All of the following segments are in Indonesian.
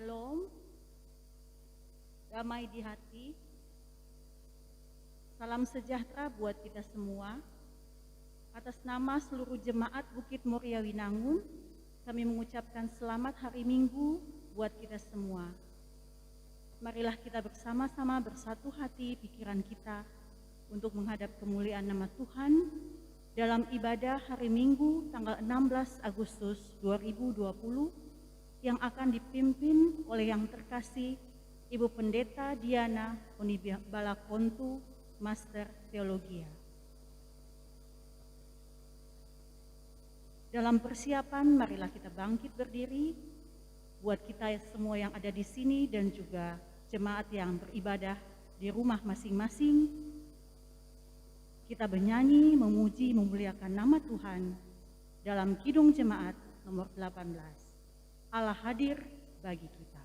Shalom, damai di hati, salam sejahtera buat kita semua. Atas nama seluruh jemaat Bukit Muria Winangun, kami mengucapkan selamat hari Minggu buat kita semua. Marilah kita bersama-sama bersatu hati pikiran kita untuk menghadap kemuliaan nama Tuhan dalam ibadah hari Minggu tanggal 16 Agustus 2020 yang akan dipimpin oleh yang terkasih Ibu Pendeta Diana Onibalakontu, Master Teologia. Dalam persiapan, marilah kita bangkit berdiri buat kita semua yang ada di sini dan juga jemaat yang beribadah di rumah masing-masing. Kita bernyanyi, memuji, memuliakan nama Tuhan dalam Kidung Jemaat nomor 18. Allah hadir bagi kita.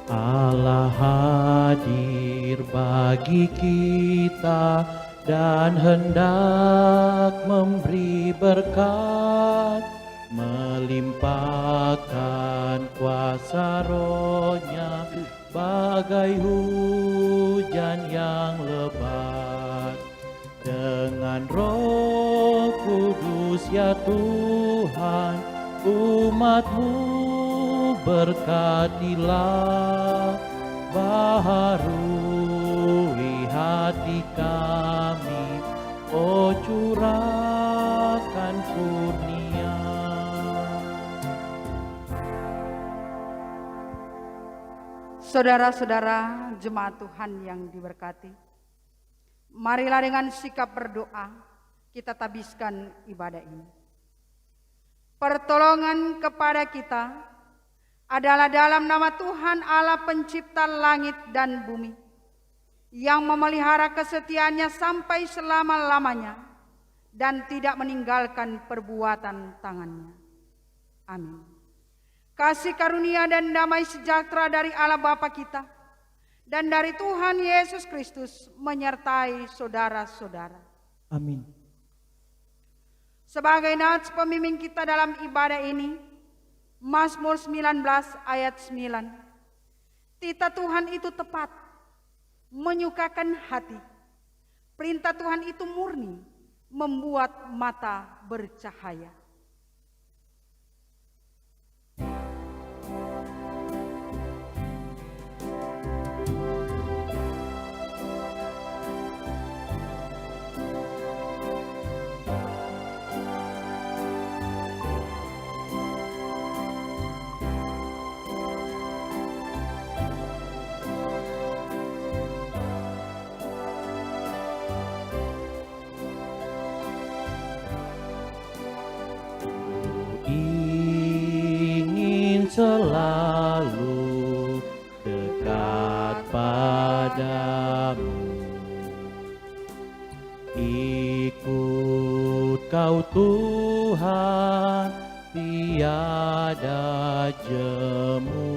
Allah hadir bagi kita dan hendak memberi berkat, melimpahkan kuasa Roh-Nya bagai hujan yang lebat. Dengan Roh Kudus ya Tuhan, umat-Mu berkatilah, baharui hati kami, oh curahkan kurnia. Saudara-saudara jemaat Tuhan yang diberkati, marilah dengan sikap berdoa kita tabiskan ibadah ini. Pertolongan kepada kita adalah dalam nama Tuhan Allah pencipta langit dan bumi, yang memelihara kesetiaannya sampai selama-lamanya dan tidak meninggalkan perbuatan tangannya. Amin. Kasih karunia dan damai sejahtera dari Allah Bapa kita dan dari Tuhan Yesus Kristus menyertai saudara-saudara. Amin. Sebagai nats pemimpin kita dalam ibadah ini, Mazmur 19 ayat 9. Titah Tuhan itu tepat, menyukakan hati. Perintah Tuhan itu murni, membuat mata bercahaya. Selalu dekat padamu, ikut Kau Tuhan, tiada jemu.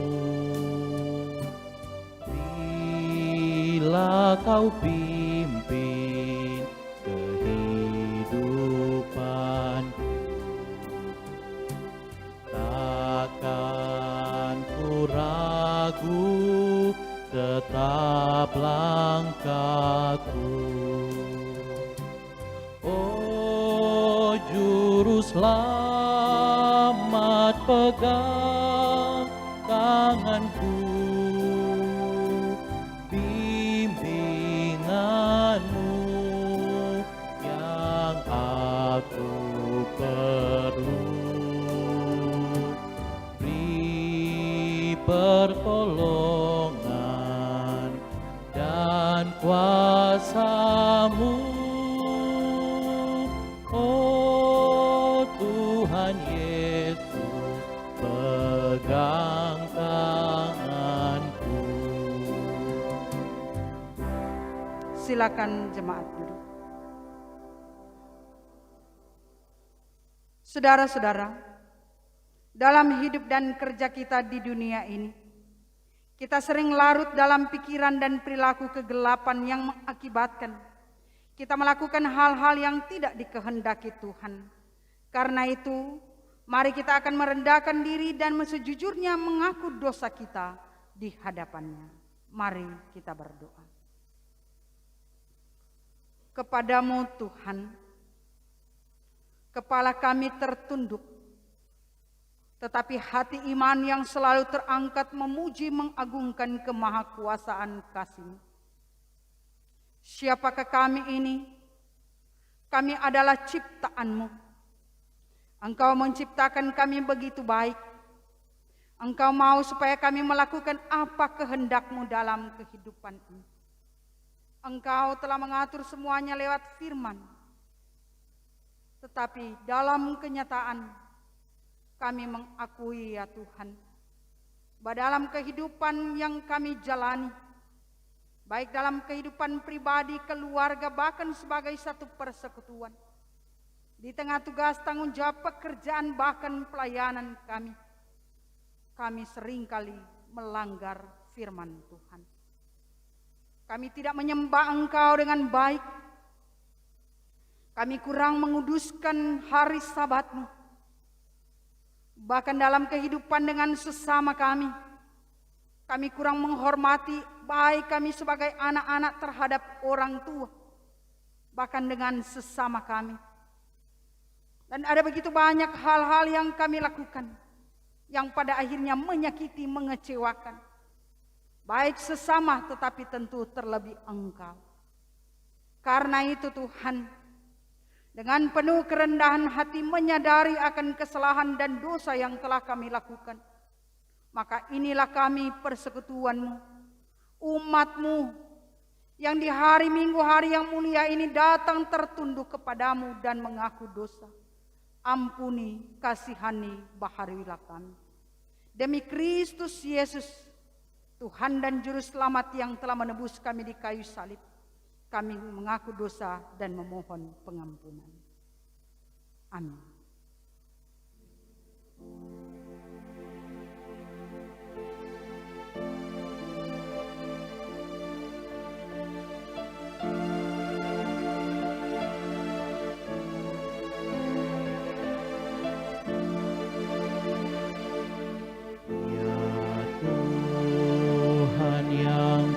Bila Kau pimpin kehidupanku, takkan ku ragu, tetap langkahku. Oh Juru Selamat, pegang tanganku, bimbinganmu yang aku perlu. Pertolongan dan kuasa-Mu, oh Tuhan Yesus, pegang tanganku. Silakan jemaat duduk. Saudara-saudara, dalam hidup dan kerja kita di dunia ini. Kita sering larut dalam pikiran dan perilaku kegelapan yang mengakibatkan kita melakukan hal-hal yang tidak dikehendaki Tuhan. Karena itu, mari kita akan merendahkan diri dan sejujurnya mengaku dosa kita di hadapannya. Mari kita berdoa. Kepadamu Tuhan, kepala kami tertunduk, tetapi hati iman yang selalu terangkat memuji mengagungkan kemahakuasaan kasih-Mu. Siapakah kami ini? Kami adalah ciptaan-Mu. Engkau menciptakan kami begitu baik. Engkau mau supaya kami melakukan apa kehendak-Mu dalam kehidupan ini. Engkau telah mengatur semuanya lewat firman. Tetapi dalam kenyataan kami mengakui ya Tuhan, bahwa dalam kehidupan yang kami jalani, baik dalam kehidupan pribadi, keluarga, bahkan sebagai satu persekutuan, di tengah tugas tanggung jawab pekerjaan bahkan pelayanan kami seringkali melanggar firman Tuhan. Kami tidak menyembah Engkau dengan baik. Kami kurang menguduskan hari Sabat-Mu. Bahkan dalam kehidupan dengan sesama kami kurang menghormati baik kami sebagai anak-anak terhadap orang tua, bahkan dengan sesama kami. Dan ada begitu banyak hal-hal yang kami lakukan yang pada akhirnya menyakiti, mengecewakan, baik sesama tetapi tentu terlebih Engkau. Karena itu Tuhan, dengan penuh kerendahan hati menyadari akan kesalahan dan dosa yang telah kami lakukan, maka inilah kami persekutuan-Mu, umat-Mu, yang di hari Minggu, hari yang mulia ini datang tertunduk kepadamu dan mengaku dosa. Ampuni, kasihani, baharilah kami. Demi Kristus Yesus, Tuhan dan Juru Selamat yang telah menebus kami di kayu salib, kami mengaku dosa dan memohon pengampunan. Amin.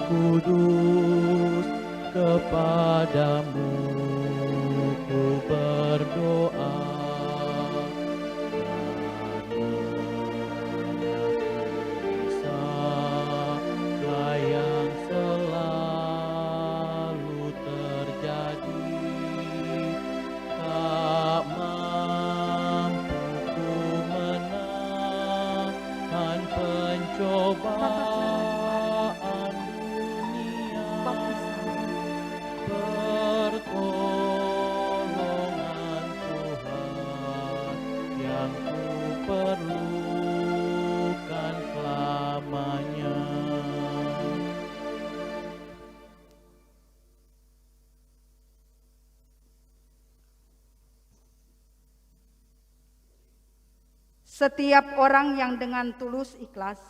Kudus, kepadamu ku berdoa dan yang selalu terjadi, tak mampu ku menahan pencobaan. Perlukan selamanya. Setiap orang yang dengan tulus ikhlas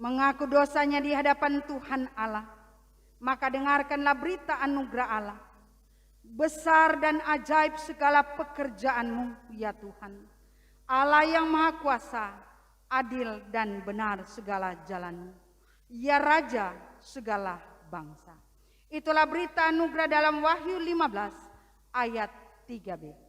mengaku dosanya di hadapan Tuhan Allah, maka dengarkanlah berita anugerah Allah. Besar dan ajaib segala pekerjaan-Mu ya Tuhan. Allah yang Maha Kuasa, adil dan benar segala jalan-Mu, ya Raja segala bangsa. Itulah berita anugerah dalam Wahyu 15 ayat 3b.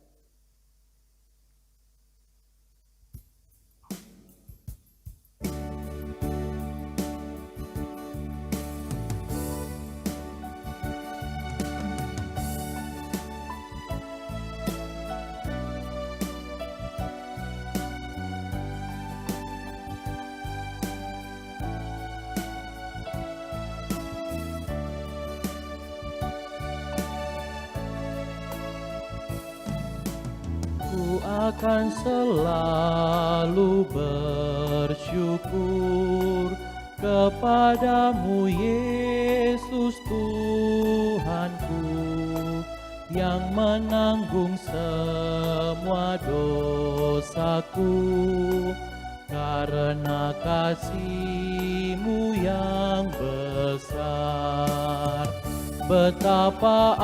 Ku akan selalu bersyukur kepadamu Yesus Tuhanku, yang menanggung semua dosaku. Karena kasih-Mu yang besar, betapa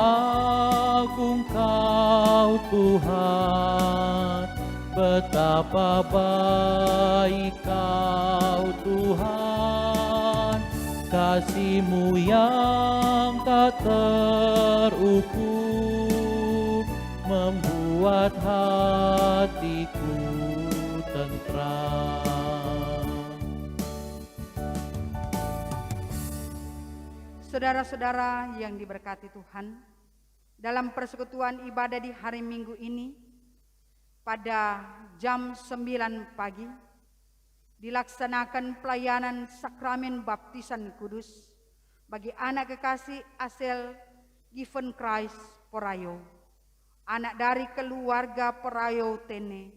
agung Kau Tuhan, betapa baik Kau Tuhan. Kasih-Mu yang tak terukur membuat hatiku tentram. Saudara-saudara yang diberkati Tuhan, dalam persekutuan ibadah di hari Minggu ini, pada jam 9 pagi, dilaksanakan pelayanan sakramen baptisan kudus bagi anak kekasih Asel Given Christ Porayo, anak dari keluarga Porayo Tene,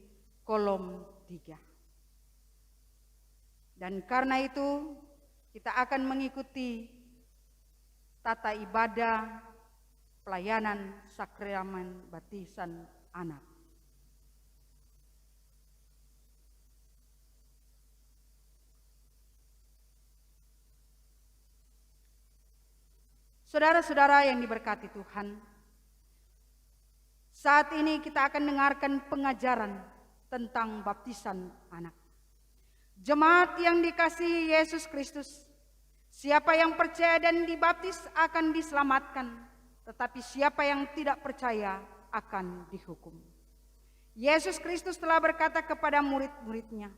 Kolom 3. Dan karena itu, kita akan mengikuti tata ibadah pelayanan sakramen baptisan anak. Saudara-saudara yang diberkati Tuhan, saat ini kita akan dengarkan pengajaran tentang baptisan anak. Jemaat yang dikasihi Yesus Kristus, siapa yang percaya dan dibaptis akan diselamatkan, tetapi siapa yang tidak percaya akan dihukum. Yesus Kristus telah berkata kepada murid-muridnya,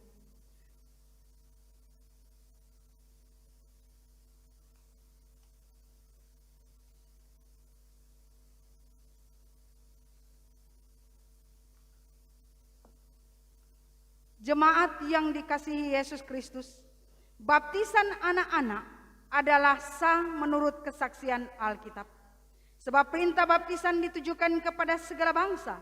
jemaat yang dikasihi Yesus Kristus, baptisan anak-anak adalah sah menurut kesaksian Alkitab. Sebab perintah baptisan ditujukan kepada segala bangsa,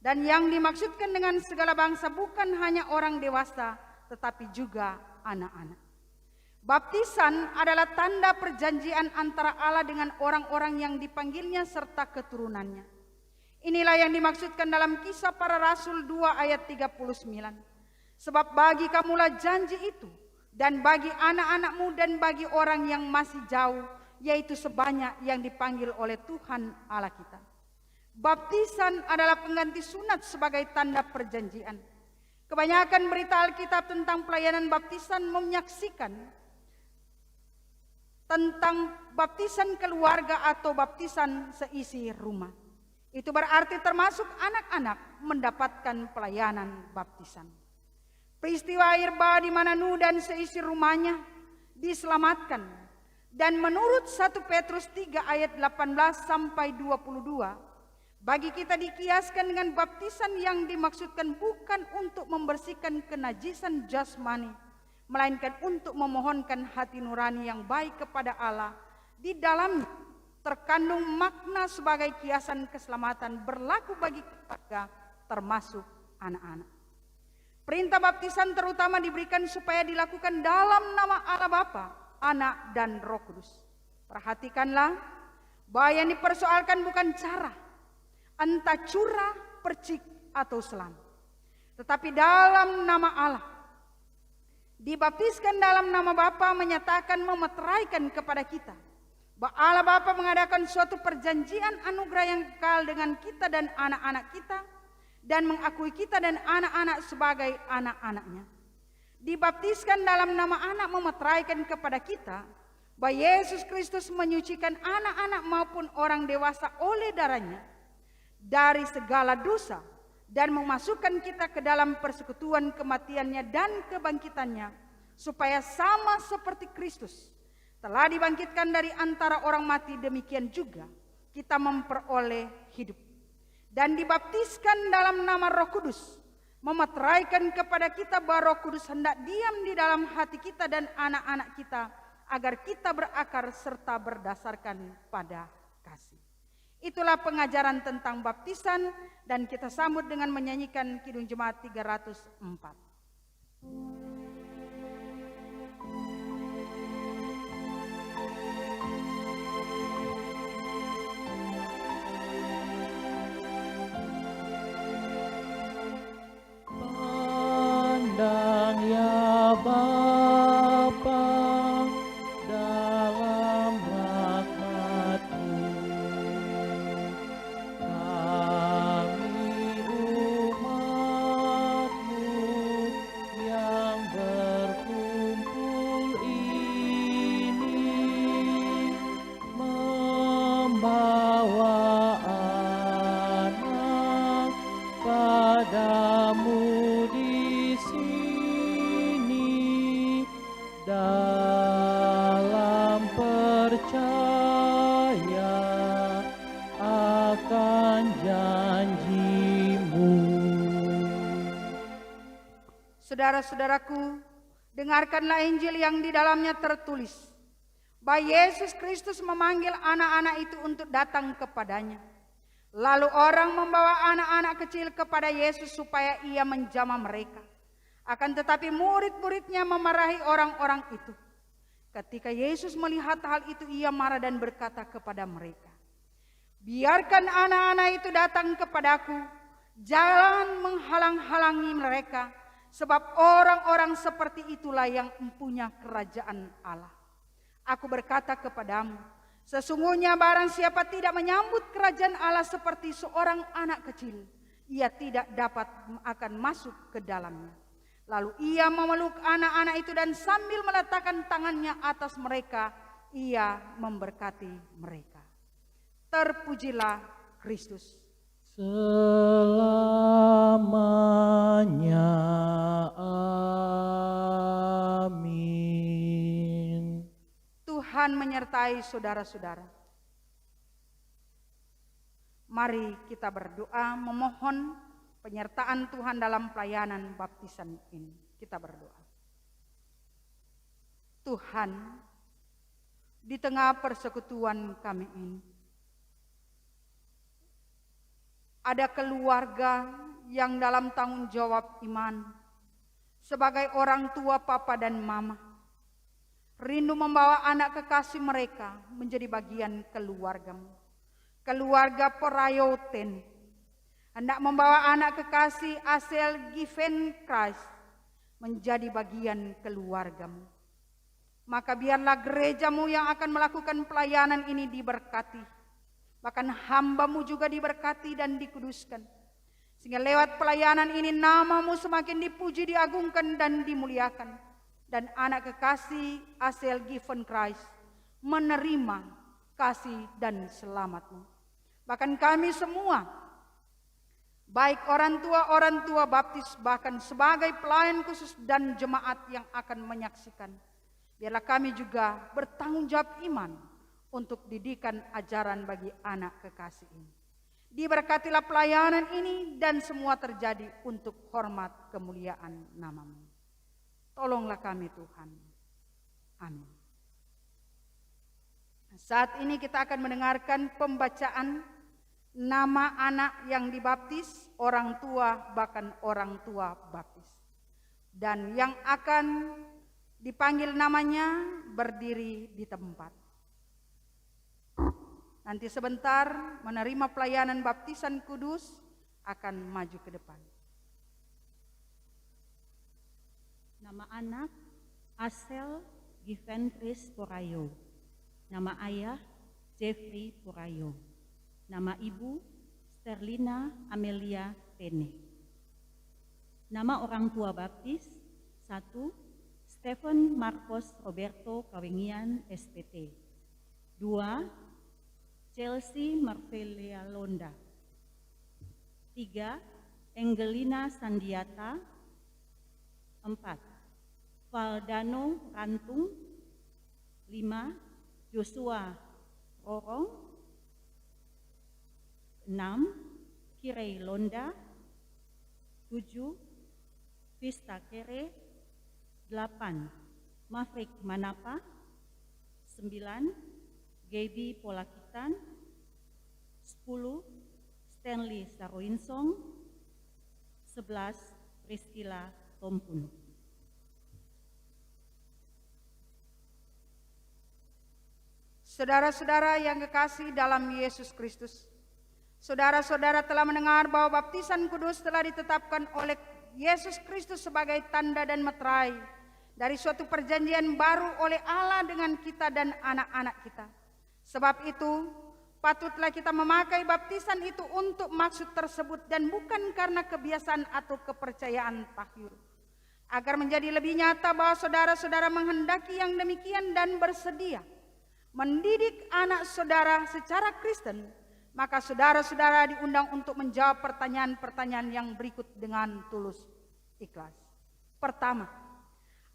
dan yang dimaksudkan dengan segala bangsa bukan hanya orang dewasa, tetapi juga anak-anak. Baptisan adalah tanda perjanjian antara Allah dengan orang-orang yang dipanggilnya serta keturunannya. Inilah yang dimaksudkan dalam Kisah Para Rasul 2 ayat 39. Sebab bagi kamulah janji itu, dan bagi anak-anakmu dan bagi orang yang masih jauh, yaitu sebanyak yang dipanggil oleh Tuhan Allah kita. Baptisan adalah pengganti sunat sebagai tanda perjanjian. Kebanyakan berita Alkitab tentang pelayanan baptisan menyaksikan tentang baptisan keluarga atau baptisan seisi rumah. Itu berarti termasuk anak-anak mendapatkan pelayanan baptisan. Peristiwa air bah di mana Nuh dan seisi rumahnya diselamatkan. Dan menurut 1 Petrus 3 ayat 18 sampai 22, bagi kita dikiaskan dengan baptisan yang dimaksudkan bukan untuk membersihkan kenajisan jasmani, melainkan untuk memohonkan hati nurani yang baik kepada Allah. Di dalamnya terkandung makna sebagai kiasan keselamatan berlaku bagi keluarga termasuk anak-anak. Perintah baptisan terutama diberikan supaya dilakukan dalam nama Allah Bapa, Anak, dan Roh Kudus. Perhatikanlah, bahwa yang dipersoalkan bukan cara, entah curah, percik, atau selam. Tetapi dalam nama Allah. Dibaptiskan dalam nama Bapa menyatakan memeteraikan kepada kita bahwa Allah Bapa mengadakan suatu perjanjian anugerah yang kekal dengan kita dan anak-anak kita, dan mengakui kita dan anak-anak sebagai anak-anaknya. Dibaptiskan dalam nama anak memeteraikan kepada kita bahwa Yesus Kristus menyucikan anak-anak maupun orang dewasa oleh darahnya dari segala dosa dan memasukkan kita ke dalam persekutuan kematiannya dan kebangkitannya, supaya sama seperti Kristus telah dibangkitkan dari antara orang mati, demikian juga kita memperoleh hidup. Dan dibaptiskan dalam nama Roh Kudus, memeteraikan kepada kita bahwa Roh Kudus hendak diam di dalam hati kita dan anak-anak kita, agar kita berakar serta berdasarkan pada kasih. Itulah pengajaran tentang baptisan, dan kita sambut dengan menyanyikan Kidung Jemaat 304. Saudara-saudaraku, dengarkanlah Injil yang di dalamnya tertulis bahwa Yesus Kristus memanggil anak-anak itu untuk datang kepadanya. Lalu orang membawa anak-anak kecil kepada Yesus supaya ia menjamah mereka. Akan tetapi murid-muridnya memarahi orang-orang itu. Ketika Yesus melihat hal itu, ia marah dan berkata kepada mereka, "Biarkan anak-anak itu datang kepadaku, jangan menghalang-halangi mereka, sebab orang-orang seperti itulah yang mempunyai kerajaan Allah. Aku berkata kepadamu, sesungguhnya barang siapa tidak menyambut kerajaan Allah seperti seorang anak kecil, ia tidak dapat akan masuk ke dalamnya." Lalu ia memeluk anak-anak itu dan sambil meletakkan tangannya atas mereka, ia memberkati mereka. Terpujilah Kristus. Selamanya. Amin. Tuhan menyertai saudara-saudara. Mari kita berdoa memohon penyertaan Tuhan dalam pelayanan baptisan ini. Kita berdoa. Tuhan, di tengah persekutuan kami ini, ada keluarga yang dalam tanggung jawab iman sebagai orang tua, papa dan mama, rindu membawa anak kekasih mereka menjadi bagian keluargamu. Keluarga Porayoten hendak membawa anak kekasih Asel Given Christ menjadi bagian keluargamu. Maka biarlah gerejamu yang akan melakukan pelayanan ini diberkati. Bahkan hambamu juga diberkati dan dikuduskan. Sehingga lewat pelayanan ini namamu semakin dipuji, diagungkan dan dimuliakan. Dan anak kekasih Asel Given Christ menerima kasih dan selamatmu. Bahkan kami semua, baik orang tua baptis, bahkan sebagai pelayan khusus dan jemaat yang akan menyaksikan, biarlah kami juga bertanggung jawab iman untuk didikan ajaran bagi anak kekasih ini. Diberkatilah pelayanan ini dan semua terjadi untuk hormat kemuliaan namamu. Tolonglah kami Tuhan. Amin. Saat ini kita akan mendengarkan pembacaan nama anak yang dibaptis, orang tua, bahkan orang tua baptis. Dan yang akan dipanggil namanya berdiri di tempat. Nanti sebentar menerima pelayanan baptisan kudus akan maju ke depan. Nama anak Asel Given Christ Porayo. Nama ayah Jeffrey Porayo. Nama ibu Sterlina Amelia Pene. Nama orang tua baptis 1. Stephen Marcos Roberto Kawengian SPT. 2. Chelsea Marvelia Londa. 3. Angelina Sandiata. 4. Valdano Rantung. 5. Joshua Rorong. 6. Kirei Londa. 7. Vista Kere. 8. Maverick Manapa. 9. Gaby Polakitan. 10. Stanley Saroinsong. 11. Priscilla Tompun. Saudara-saudara yang kekasih dalam Yesus Kristus, saudara-saudara telah mendengar bahwa baptisan kudus telah ditetapkan oleh Yesus Kristus sebagai tanda dan meterai dari suatu perjanjian baru oleh Allah dengan kita dan anak-anak kita. Sebab itu, patutlah kita memakai baptisan itu untuk maksud tersebut dan bukan karena kebiasaan atau kepercayaan tahyur. Agar menjadi lebih nyata bahwa saudara-saudara menghendaki yang demikian dan bersedia mendidik anak saudara secara Kristen, maka saudara-saudara diundang untuk menjawab pertanyaan-pertanyaan yang berikut dengan tulus ikhlas. Pertama,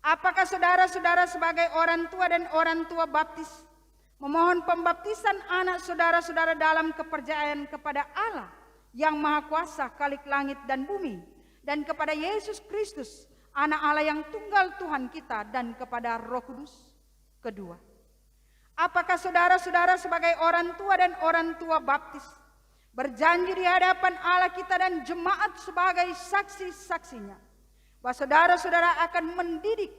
apakah saudara-saudara sebagai orang tua dan orang tua baptis memohon pembaptisan anak saudara-saudara dalam kepercayaan kepada Allah yang Maha Kuasa, Khalik langit dan bumi, dan kepada Yesus Kristus, Anak Allah yang tunggal Tuhan kita, dan kepada Roh Kudus. Kedua, apakah saudara-saudara sebagai orang tua dan orang tua baptis berjanji di hadapan Allah kita dan jemaat sebagai saksi-saksinya bahwa saudara-saudara akan mendidik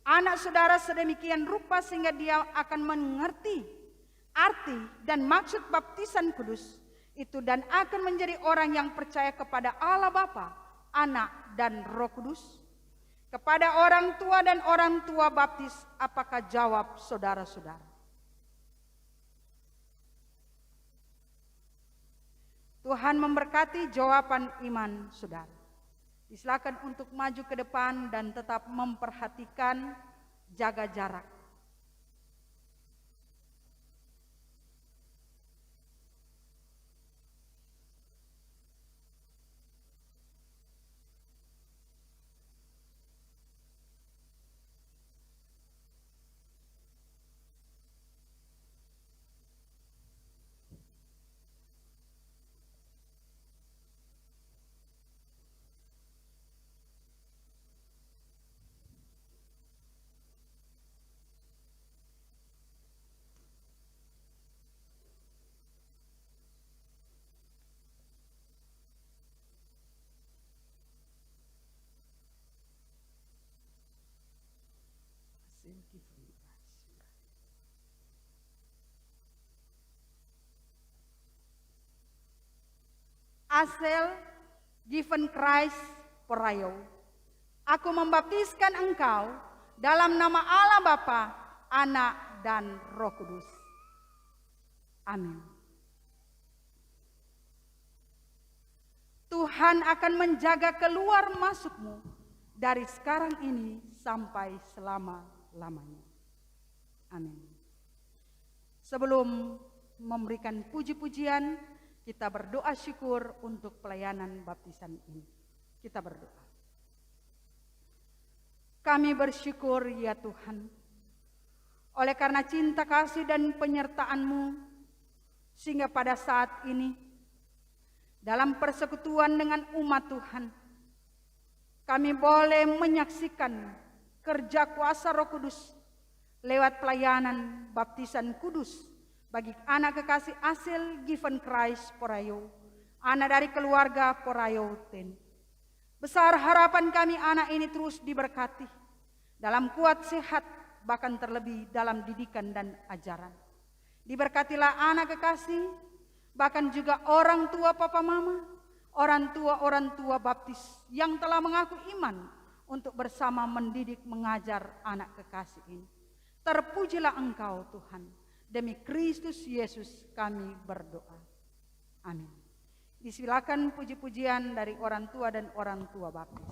anak saudara sedemikian rupa sehingga dia akan mengerti arti dan maksud baptisan kudus itu dan akan menjadi orang yang percaya kepada Allah Bapa, Anak, dan Roh Kudus? Kepada orang tua dan orang tua baptis, apakah jawab saudara-saudara? Tuhan memberkati jawaban iman saudara. Disilakan untuk maju ke depan dan tetap memperhatikan jaga jarak. Asel given Christ Porayo. Aku membaptiskan engkau dalam nama Allah Bapa, Anak, dan Roh Kudus. Amin. Tuhan akan menjaga keluar masukmu dari sekarang ini sampai selama-lamanya. Amin. Sebelum memberikan puji-pujian, kita berdoa syukur untuk pelayanan baptisan ini. Kita berdoa. Kami bersyukur ya Tuhan, oleh karena cinta kasih dan penyertaan-Mu, sehingga pada saat ini, dalam persekutuan dengan umat Tuhan, kami boleh menyaksikan kerja kuasa Roh Kudus lewat pelayanan baptisan kudus bagi anak kekasih Asel given Christ Porayo, anak dari keluarga Porayo Ten. Besar harapan kami anak ini terus diberkati dalam kuat sehat, bahkan terlebih dalam didikan dan ajaran. Diberkatilah anak kekasih, bahkan juga orang tua papa mama, orang tua baptis yang telah mengaku iman untuk bersama mendidik mengajar anak kekasih ini. Terpujilah Engkau Tuhan. Demi Kristus Yesus kami berdoa. Amin. Disilakan puji-pujian dari orang tua dan orang tua baptis.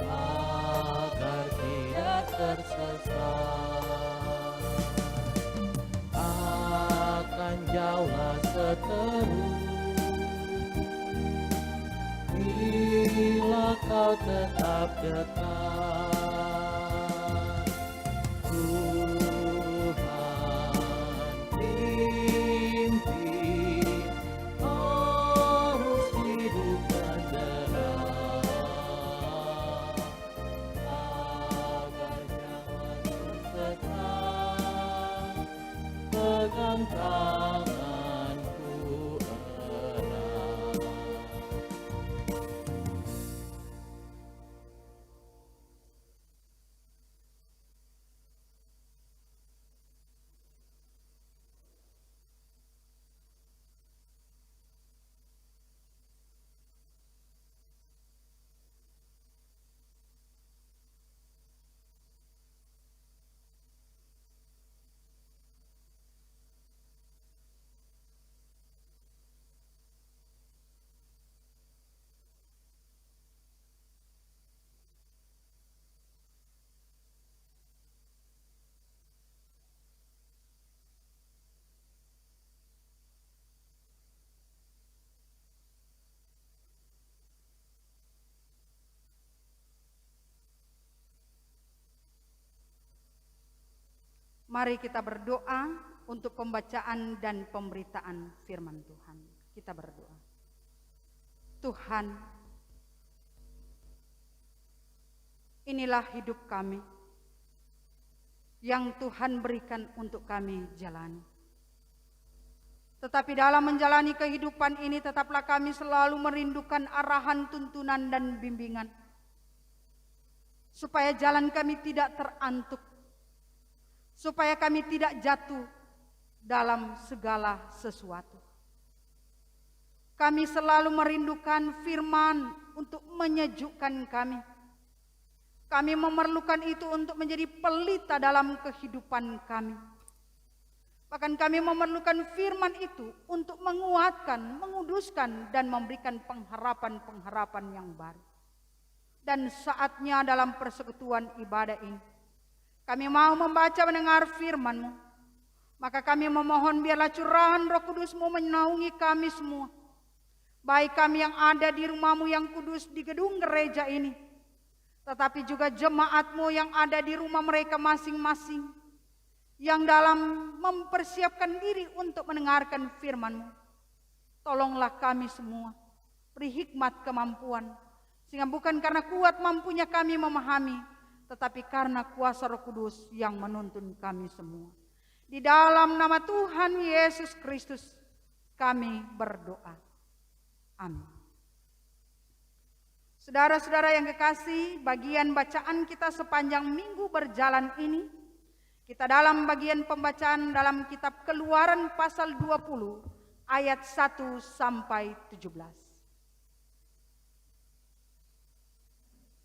Agar tidak tersesat, akan jauhlah seteru bila kau tetap dekat. Tuhan pimpin arus hidup dan derang, agar jangan tersesat, pegang tanganku erat. Mari kita berdoa untuk pembacaan dan pemberitaan firman Tuhan. Kita berdoa. Tuhan, inilah hidup kami yang Tuhan berikan untuk kami jalani. Tetapi dalam menjalani kehidupan ini tetaplah kami selalu merindukan arahan, tuntunan, dan bimbingan. Supaya jalan kami tidak terantuk. Supaya kami tidak jatuh dalam segala sesuatu. Kami selalu merindukan firman untuk menyejukkan kami. Kami memerlukan itu untuk menjadi pelita dalam kehidupan kami. Bahkan kami memerlukan firman itu untuk menguatkan, menguduskan, dan memberikan pengharapan-pengharapan yang baru. Dan saatnya dalam persekutuan ibadah ini, kami mau membaca mendengar firman-Mu. Maka kami memohon biarlah curahan Roh Kudus-Mu menaungi kami semua. Baik kami yang ada di rumah-Mu yang kudus di gedung gereja ini, tetapi juga jemaat-Mu yang ada di rumah mereka masing-masing, yang dalam mempersiapkan diri untuk mendengarkan firman-Mu. Tolonglah kami semua, beri hikmat kemampuan, sehingga bukan karena kuat mampunya kami memahami, tetapi karena kuasa Roh Kudus yang menuntun kami semua. Di dalam nama Tuhan Yesus Kristus kami berdoa. Amin. Saudara-saudara yang kekasih, bagian bacaan kita sepanjang minggu berjalan ini, kita dalam bagian pembacaan dalam kitab Keluaran pasal 20 ayat 1 sampai 17.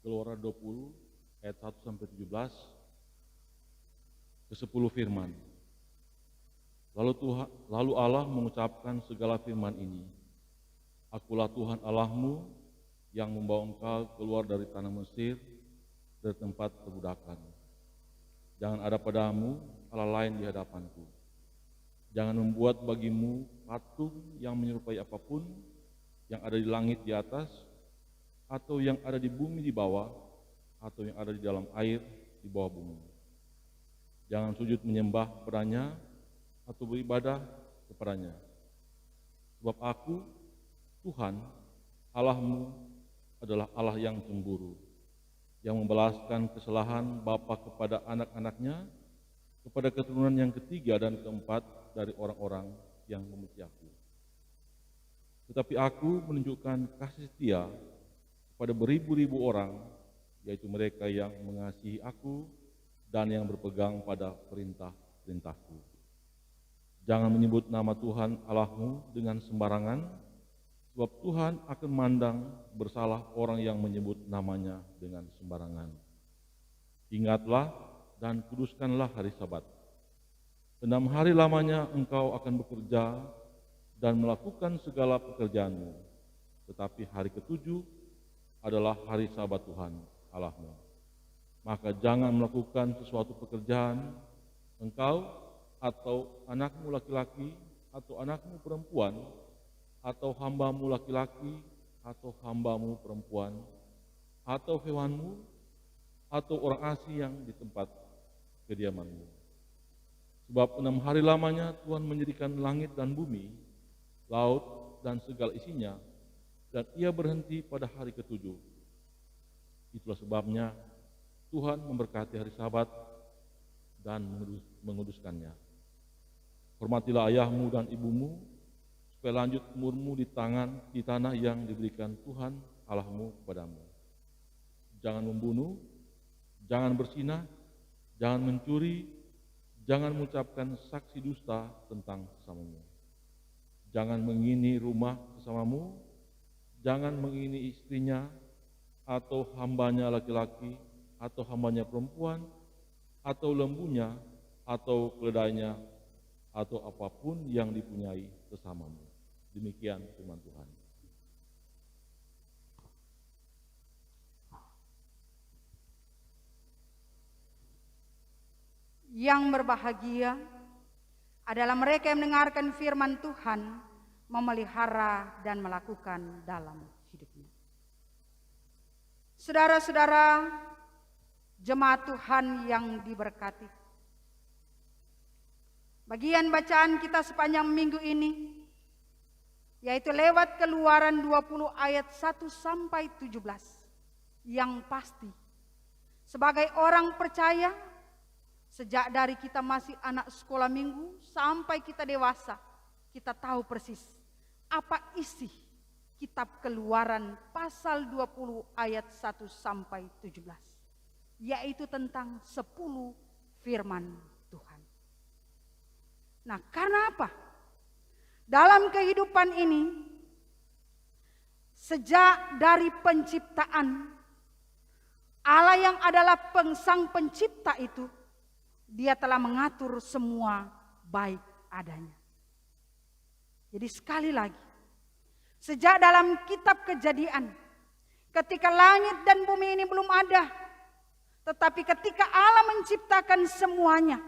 Keluaran 20 ayat 1 sampai 17. Ke-10 firman. Lalu Allah mengucapkan segala firman ini. Akulah Tuhan Allahmu yang membawa engkau keluar dari tanah Mesir, dari tempat perbudakan. Jangan ada padamu Allah lain di hadapanku. Jangan membuat bagimu patung yang menyerupai apapun yang ada di langit di atas, atau yang ada di bumi di bawah, atau yang ada di dalam air di bawah bumi. Jangan sujud menyembah kepadanya atau beribadah kepadanya. Sebab aku, Tuhan, Allahmu adalah Allah yang cemburu, yang membalaskan kesalahan bapa kepada anak-anaknya, kepada keturunan yang ketiga dan keempat dari orang-orang yang membenci aku. Tetapi aku menunjukkan kasih setia kepada beribu-ribu orang, yaitu mereka yang mengasihi aku dan yang berpegang pada perintah-perintahku. Jangan menyebut nama Tuhan Allahmu dengan sembarangan, sebab Tuhan akan memandang bersalah orang yang menyebut namanya dengan sembarangan. Ingatlah dan kuduskanlah hari Sabat. 6 hari lamanya engkau akan bekerja dan melakukan segala pekerjaanmu, tetapi hari ke-7 adalah hari Sabat Tuhan Allahmu. Maka jangan melakukan sesuatu pekerjaan, engkau atau anakmu laki-laki atau anakmu perempuan, atau hambamu laki-laki atau hambamu perempuan, atau hewanmu, atau orang asing yang di tempat kediamanmu. Sebab 6 hari lamanya Tuhan menjadikan langit dan bumi, laut dan segala isinya, dan ia berhenti pada hari ke-7. Itulah sebabnya Tuhan memberkati hari Sabat dan menguduskannya. Hormatilah ayahmu dan ibumu, supaya lanjut umurmu di tanah yang diberikan Tuhan Allahmu kepadamu. Jangan membunuh, jangan berzinah, jangan mencuri, jangan mengucapkan saksi dusta tentang sesamamu. Jangan mengingini rumah sesamamu, jangan mengingini istrinya, atau hambanya laki-laki, atau hambanya perempuan, atau lembunya, atau keledainya, atau apapun yang dipunyai sesamamu. Demikian firman Tuhan. Yang berbahagia adalah mereka yang mendengarkan firman Tuhan, memelihara dan melakukan dalam hidupnya. Saudara-saudara, jemaat Tuhan yang diberkati, Bagian bacaan kita sepanjang minggu ini yaitu lewat Keluaran 20 ayat 1 sampai 17. Yang pasti, sebagai orang percaya, sejak dari kita masih anak sekolah minggu sampai kita dewasa, kita tahu persis apa isi kitab Keluaran pasal 20 ayat 1 sampai 17. Yaitu tentang 10 firman Tuhan. Nah, karena apa? Dalam kehidupan ini, sejak dari penciptaan, Allah yang adalah sang pencipta itu, Dia telah mengatur semua baik adanya. Jadi sekali lagi, sejak dalam kitab Kejadian, ketika langit dan bumi ini belum ada, tetapi ketika Allah menciptakan semuanya,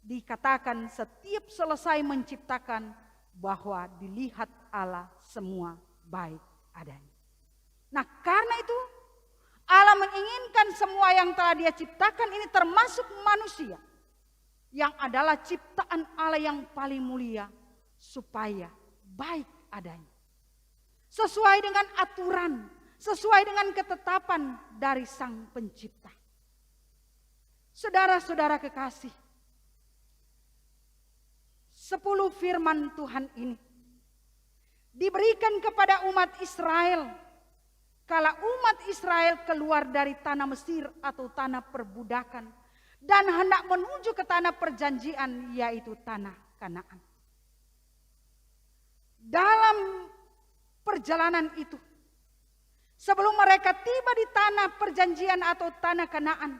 dikatakan setiap selesai menciptakan, bahwa dilihat Allah semua baik adanya. Nah, karena itu Allah menginginkan semua yang telah Dia ciptakan ini, termasuk manusia, yang adalah ciptaan Allah yang paling mulia, supaya baik adanya. Sesuai dengan aturan, sesuai dengan ketetapan dari Sang Pencipta. Saudara-saudara kekasih, 10 firman Tuhan ini diberikan kepada umat Israel kala umat Israel keluar dari tanah Mesir atau tanah perbudakan dan hendak menuju ke tanah perjanjian, yaitu tanah Kanaan. Dalam perjalanan itu, sebelum mereka tiba di tanah perjanjian atau tanah Kanaan,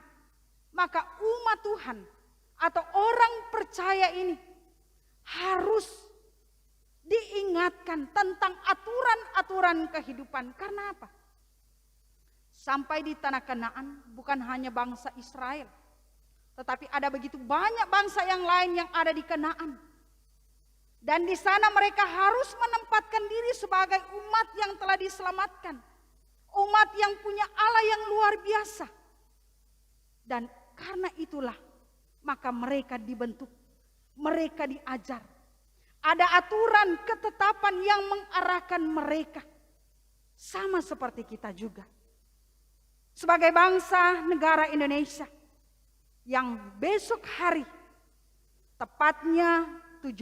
maka umat Tuhan atau orang percaya ini harus diingatkan tentang aturan-aturan kehidupan. Karena apa? Sampai di tanah Kanaan bukan hanya bangsa Israel, tetapi ada begitu banyak bangsa yang lain yang ada di Kanaan. Dan di sana mereka harus menempatkan diri sebagai umat yang telah diselamatkan, umat yang punya Allah yang luar biasa. Dan karena itulah maka mereka dibentuk, mereka diajar. Ada aturan ketetapan yang mengarahkan mereka. Sama seperti kita juga. Sebagai bangsa negara Indonesia yang besok hari, tepatnya 17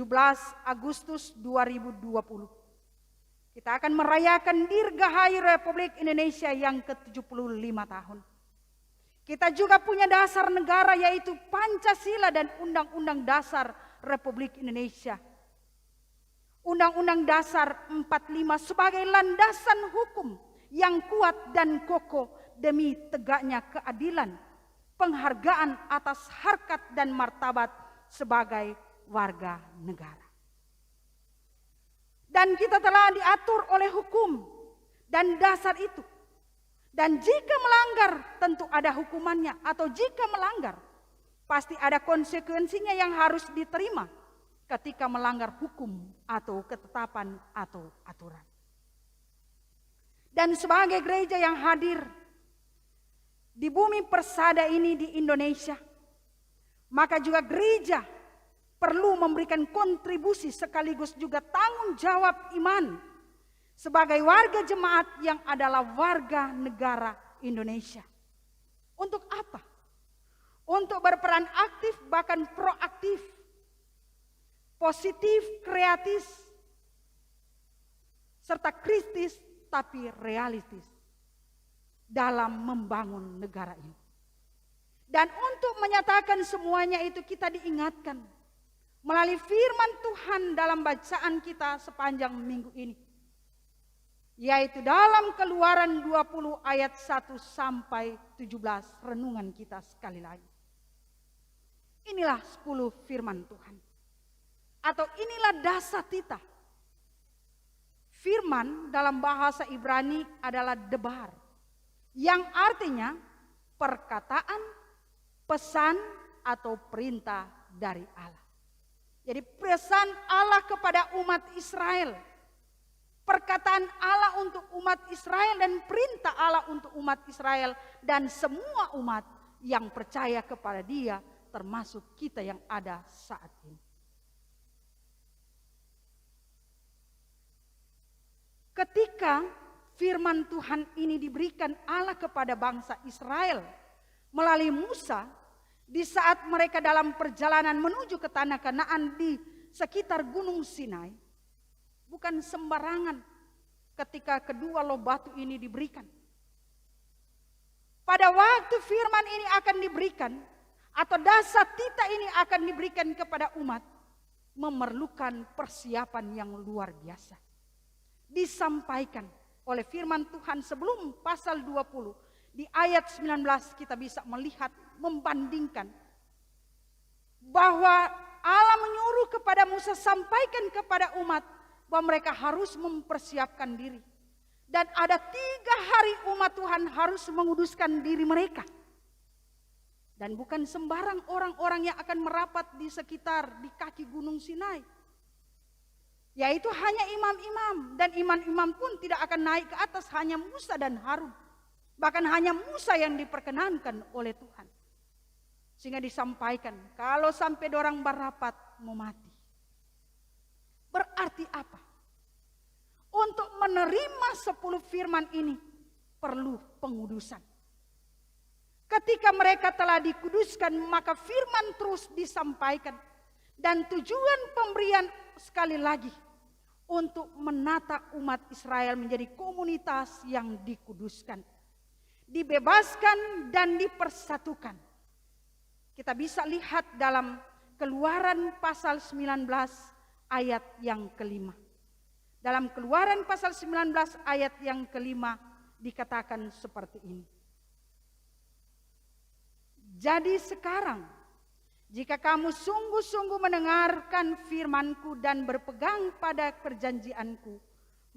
Agustus 2020, kita akan merayakan Dirgahayu Republik Indonesia yang ke-75 tahun. Kita juga punya dasar negara, yaitu Pancasila dan Undang-Undang Dasar Republik Indonesia. Undang-Undang Dasar 45 sebagai landasan hukum yang kuat dan kokoh demi tegaknya keadilan, penghargaan atas harkat dan martabat sebagai warga negara. Dan kita telah diatur oleh hukum dan dasar itu. Dan jika melanggar tentu ada hukumannya, atau jika melanggar pasti ada konsekuensinya yang harus diterima ketika melanggar hukum atau ketetapan atau aturan. Dan sebagai gereja yang hadir di bumi persada ini di Indonesia, maka juga gereja perlu memberikan kontribusi sekaligus juga tanggung jawab iman sebagai warga jemaat yang adalah warga negara Indonesia. Untuk apa? Untuk berperan aktif, bahkan proaktif, positif, kreatif, serta kritis tapi realistis dalam membangun negara ini. Dan untuk menyatakan semuanya itu kita diingatkan melalui firman Tuhan dalam bacaan kita sepanjang minggu ini, yaitu dalam Keluaran 20 ayat 1 sampai 17, renungan kita sekali lagi. Inilah 10 firman Tuhan, atau inilah dasar kita. Firman dalam bahasa Ibrani adalah debar, yang artinya perkataan, pesan atau perintah dari Allah. Jadi pesan Allah kepada umat Israel, perkataan Allah untuk umat Israel, dan perintah Allah untuk umat Israel dan semua umat yang percaya kepada Dia, termasuk kita yang ada saat ini. ketika firman Tuhan ini diberikan Allah kepada bangsa Israel melalui Musa, di saat mereka dalam perjalanan menuju ke tanah Kanaan di sekitar Gunung Sinai, bukan sembarangan ketika kedua loh batu ini diberikan. Pada waktu firman ini akan diberikan, atau dasar tita ini akan diberikan kepada umat, memerlukan persiapan yang luar biasa. Disampaikan oleh firman Tuhan sebelum pasal 20, di ayat 19 kita bisa melihat, membandingkan bahwa Allah menyuruh kepada Musa, sampaikan kepada umat bahwa mereka harus mempersiapkan diri. Dan ada 3 hari umat Tuhan harus menguduskan diri mereka. Dan bukan sembarang orang-orang yang akan merapat di sekitar di kaki Gunung Sinai. Yaitu hanya imam-imam, dan imam-imam pun tidak akan naik ke atas, hanya Musa dan Harun. Bahkan hanya Musa yang diperkenankan oleh Tuhan. Sehingga disampaikan, kalau sampai dorang berapat mau mati. Berarti apa? Untuk menerima 10 firman ini perlu pengudusan. Ketika mereka telah dikuduskan, maka firman terus disampaikan. Dan tujuan pemberian sekali lagi untuk menata umat Israel menjadi komunitas yang dikuduskan, dibebaskan dan dipersatukan. Kita bisa lihat dalam Keluaran pasal 19 ayat yang kelima. Dalam Keluaran pasal 19 ayat yang kelima dikatakan seperti ini. Jadi sekarang, jika kamu sungguh-sungguh mendengarkan firman-Ku dan berpegang pada perjanjian-Ku,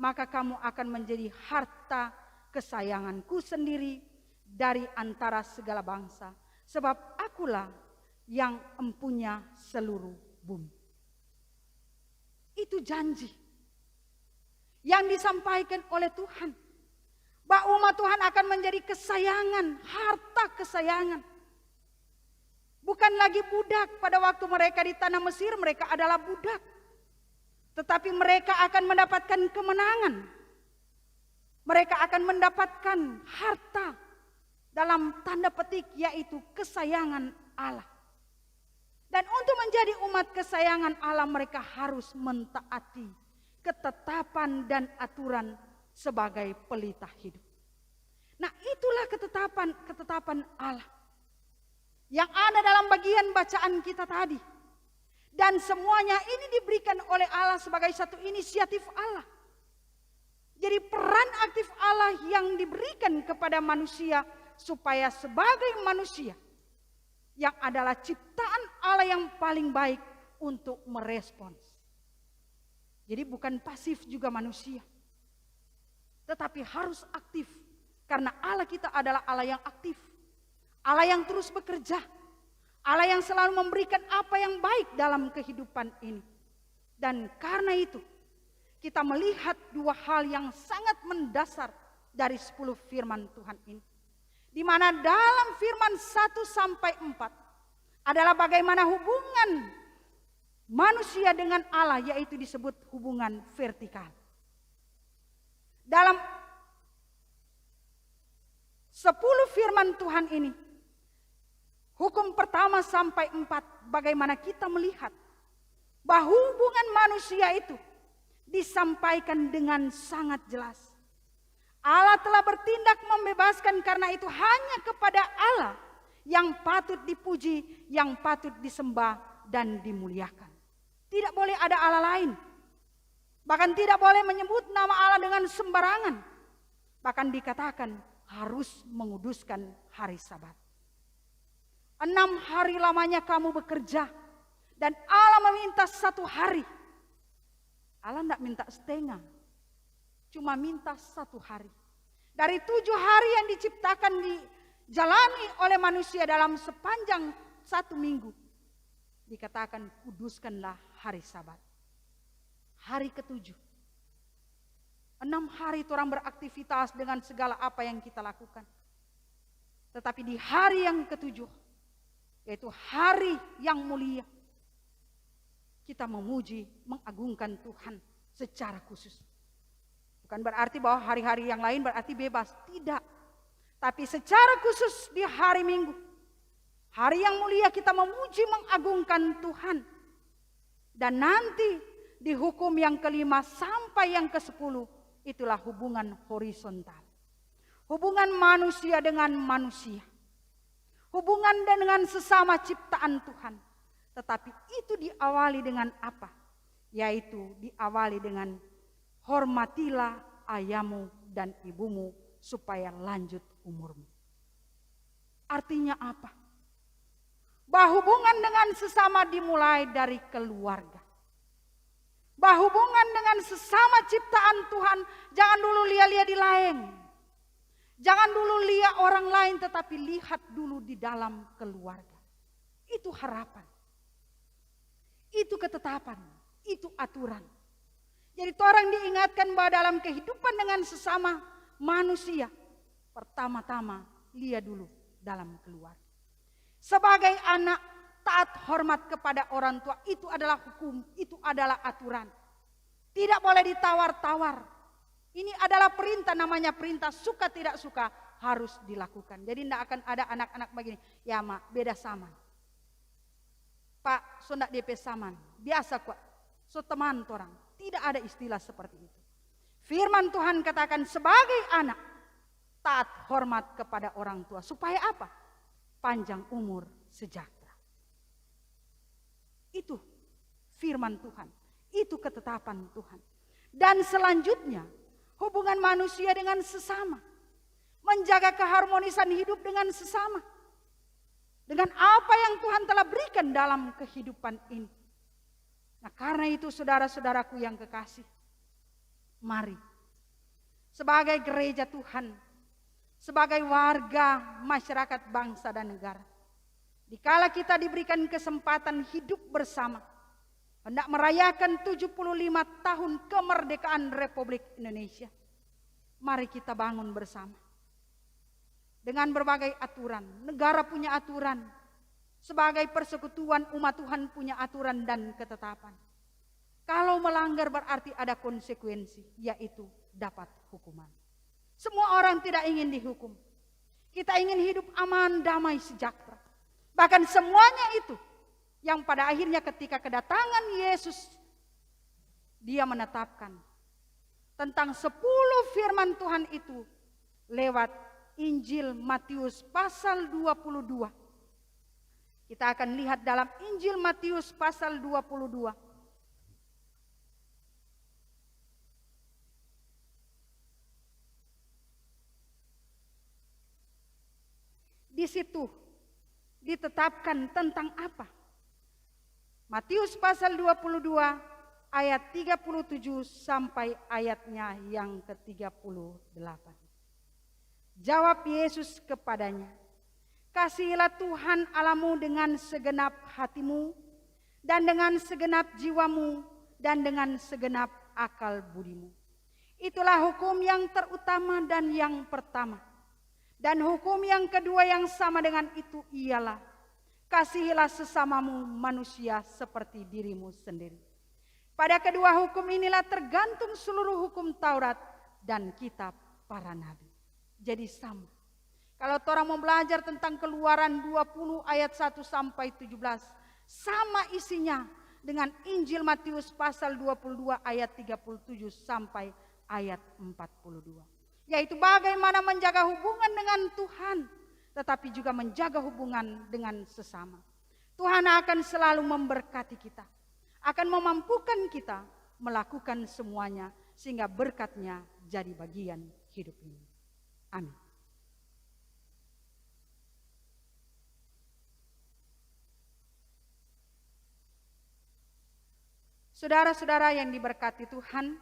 maka kamu akan menjadi harta kesayangan-Ku sendiri dari antara segala bangsa. Sebab Akulah yang empunya seluruh bumi. Itu janji yang disampaikan oleh Tuhan. Bahwa umat Tuhan akan menjadi kesayangan, harta kesayangan. Bukan lagi budak. Pada waktu mereka di tanah Mesir, mereka adalah budak. Tetapi mereka akan mendapatkan kemenangan. Mereka akan mendapatkan harta dalam tanda petik, yaitu kesayangan Allah. Dan untuk menjadi umat kesayangan Allah, mereka harus mentaati ketetapan dan aturan sebagai pelita hidup. Nah, itulah ketetapan Allah yang ada dalam bagian bacaan kita tadi. Dan semuanya ini diberikan oleh Allah sebagai satu inisiatif Allah. Jadi peran aktif Allah yang diberikan kepada manusia supaya sebagai manusia yang adalah ciptaan Allah yang paling baik untuk merespons. Jadi bukan pasif juga manusia, tetapi harus aktif. Karena Allah kita adalah Allah yang aktif, Allah yang terus bekerja, Allah yang selalu memberikan apa yang baik dalam kehidupan ini. Dan karena itu kita melihat 2 hal yang sangat mendasar dari 10 firman Tuhan ini. Di mana dalam firman 1-4 adalah bagaimana hubungan manusia dengan Allah, yaitu disebut hubungan vertikal. Dalam 10 firman Tuhan ini, hukum pertama sampai 4, bagaimana kita melihat bahwa hubungan manusia itu disampaikan dengan sangat jelas. Allah telah bertindak membebaskan, karena itu hanya kepada Allah yang patut dipuji, yang patut disembah dan dimuliakan. Tidak boleh ada Allah lain. Bahkan tidak boleh menyebut nama Allah dengan sembarangan. Bahkan dikatakan harus menguduskan hari Sabat. 6 hari lamanya kamu bekerja, dan Allah meminta 1 hari. Allah tidak minta setengah, cuma minta 1 hari. Dari 7 hari yang diciptakan dijalani oleh manusia dalam sepanjang 1 minggu, dikatakan kuduskanlah hari Sabat. Hari ke-7. 6 hari itu orang beraktivitas dengan segala apa yang kita lakukan. Tetapi di hari yang ke-7, yaitu hari yang mulia, kita memuji, mengagungkan Tuhan secara khusus. Bukan berarti bahwa hari-hari yang lain berarti bebas. Tidak. Tapi secara khusus di hari Minggu, hari yang mulia, kita memuji mengagungkan Tuhan. Dan nanti di hukum yang kelima sampai yang ke-10, itulah hubungan horizontal. Hubungan manusia dengan manusia. Hubungan dengan sesama ciptaan Tuhan. Tetapi itu diawali dengan apa? Yaitu diawali dengan hormatilah ayahmu dan ibumu supaya lanjut umurmu. Artinya apa? Bahwa hubungan dengan sesama dimulai dari keluarga. Bahwa hubungan dengan sesama ciptaan Tuhan jangan dulu lihat-lihat di lain. Jangan dulu lihat orang lain, tetapi lihat dulu di dalam keluarga. Itu harapan. Itu ketetapan. Itu aturan. Jadi orang diingatkan bahwa dalam kehidupan dengan sesama manusia, pertama-tama lihat dulu dalam keluarga. Sebagai anak, taat hormat kepada orang tua, itu adalah hukum, itu adalah aturan. Tidak boleh ditawar-tawar. Ini adalah perintah, namanya perintah, suka tidak suka harus dilakukan. Jadi tidak akan ada anak-anak begini, ya mak beda saman. Pak, so ndak DP saman, biasa kok, so teman orang. Tidak ada istilah seperti itu. Firman Tuhan katakan sebagai anak, taat hormat kepada orang tua. Supaya apa? Panjang umur sejahtera. Itu firman Tuhan. Itu ketetapan Tuhan. Dan selanjutnya, hubungan manusia dengan sesama. Menjaga keharmonisan hidup dengan sesama. Dengan apa yang Tuhan telah berikan dalam kehidupan ini. Nah, karena itu saudara-saudaraku yang kekasih, mari sebagai gereja Tuhan, sebagai warga masyarakat bangsa dan negara, dikala kita diberikan kesempatan hidup bersama, hendak merayakan 75 tahun kemerdekaan Republik Indonesia, mari kita bangun bersama. Dengan berbagai aturan, negara punya aturan, sebagai persekutuan umat Tuhan punya aturan dan ketetapan. Kalau melanggar berarti ada konsekuensi, yaitu dapat hukuman. Semua orang tidak ingin dihukum. Kita ingin hidup aman, damai, sejahtera. Bahkan semuanya itu yang pada akhirnya ketika kedatangan Yesus, dia menetapkan tentang 10 firman Tuhan itu lewat Injil Matius pasal 22. Kita akan lihat dalam Injil Matius pasal 22. Di situ ditetapkan tentang apa? Matius pasal 22 ayat 37 sampai ayatnya yang ke-38. Jawab Yesus kepadanya, kasihilah Tuhan Allahmu dengan segenap hatimu, dan dengan segenap jiwamu, dan dengan segenap akal budimu. Itulah hukum yang terutama dan yang pertama. Dan hukum yang kedua yang sama dengan itu ialah, kasihilah sesamamu manusia seperti dirimu sendiri. Pada kedua hukum inilah tergantung seluruh hukum Taurat dan kitab para nabi. Jadi sama. Kalau orang mau belajar tentang Keluaran 20 ayat 1 sampai 17, sama isinya dengan Injil Matius pasal 22 ayat 37 sampai ayat 42. Yaitu bagaimana menjaga hubungan dengan Tuhan, tetapi juga menjaga hubungan dengan sesama. Tuhan akan selalu memberkati kita, akan memampukan kita melakukan semuanya, sehingga berkatnya jadi bagian hidup ini. Amin. Saudara-saudara yang diberkati Tuhan,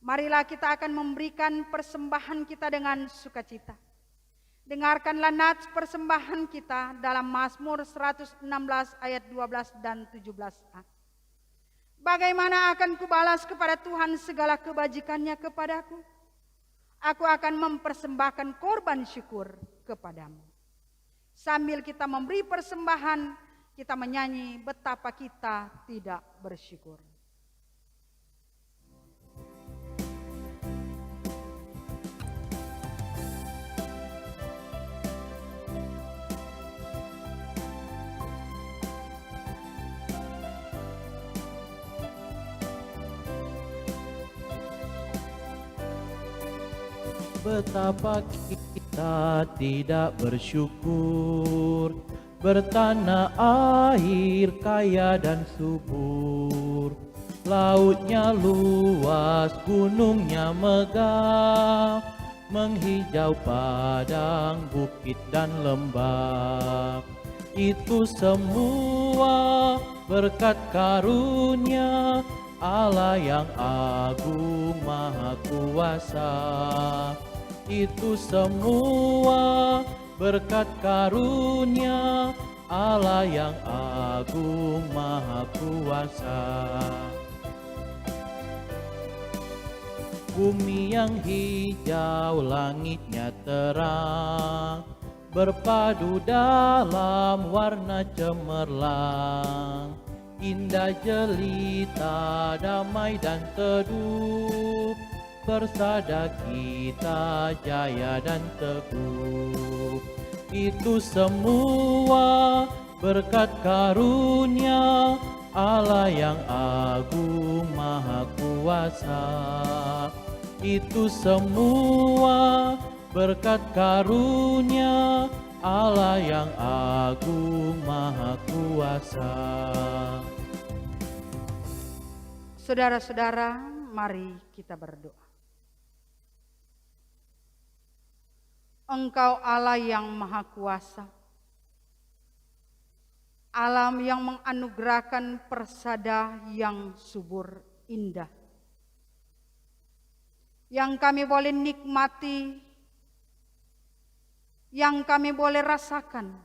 marilah kita akan memberikan persembahan kita dengan sukacita. Dengarkanlah nats persembahan kita dalam Mazmur 116 ayat 12 dan 17a. Bagaimana akan kubalas kepada Tuhan segala kebajikannya kepadaku? Aku akan mempersembahkan korban syukur kepadamu. Sambil kita memberi persembahan, kita menyanyi betapa kita tidak bersyukur. Betapa kita tidak bersyukur, bertanah air kaya dan subur. Lautnya luas, gunungnya megah, menghijau padang, bukit dan lembah. Itu semua berkat karunia Allah yang agung maha kuasa. Itu semua berkat karunia Allah yang agung maha kuasa. Bumi yang hijau, langitnya terang, berpadu dalam warna cemerlang. Indah jelita, damai dan teduh, persada kita jaya dan teguh. Itu semua berkat karunia Allah yang agung maha kuasa. Itu semua berkat karunia Allah yang agung maha kuasa. Saudara-saudara, mari kita berdoa. Engkau Allah yang maha kuasa, alam yang menganugerahkan persada yang subur indah, yang kami boleh nikmati, yang kami boleh rasakan.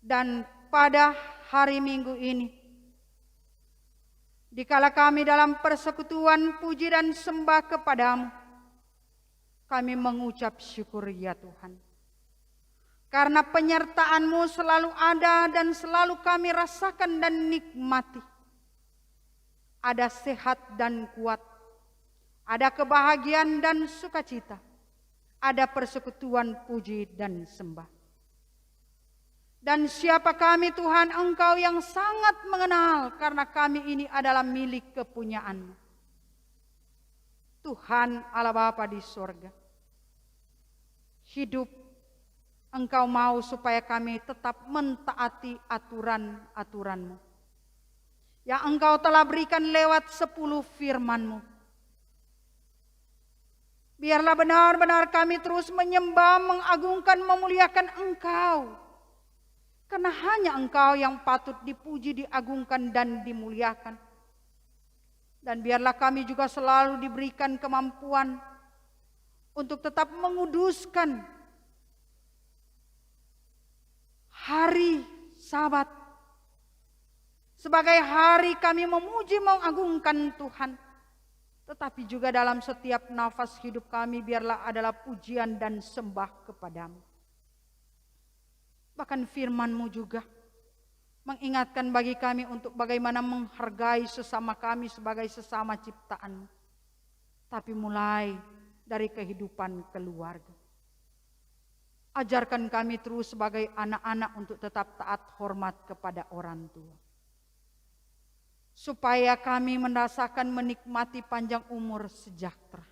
Dan pada hari Minggu ini, dikala kami dalam persekutuan puji dan sembah kepadamu, kami mengucap syukur ya Tuhan. Karena penyertaan-Mu selalu ada dan selalu kami rasakan dan nikmati. Ada sehat dan kuat, ada kebahagiaan dan sukacita, ada persekutuan puji dan sembah. Dan siapa kami Tuhan, Engkau yang sangat mengenal, karena kami ini adalah milik kepunyaan-Mu. Tuhan Allah Bapa di sorga, hidup Engkau mau supaya kami tetap mentaati aturan-aturan-Mu yang Engkau telah berikan lewat 10 firman-Mu. Biarlah benar-benar kami terus menyembah, mengagungkan, memuliakan Engkau. Karena hanya Engkau yang patut dipuji, diagungkan, dan dimuliakan. Dan biarlah kami juga selalu diberikan kemampuan untuk tetap menguduskan hari Sabat sebagai hari kami memuji, mengagungkan Tuhan. Tetapi juga dalam setiap nafas hidup kami biarlah adalah pujian dan sembah kepadamu. Bahkan firman-Mu juga mengingatkan bagi kami untuk bagaimana menghargai sesama kami sebagai sesama ciptaan. Tapi mulai dari kehidupan keluarga. Ajarkan kami terus sebagai anak-anak untuk tetap taat hormat kepada orang tua. Supaya kami merasakan menikmati panjang umur sejahtera.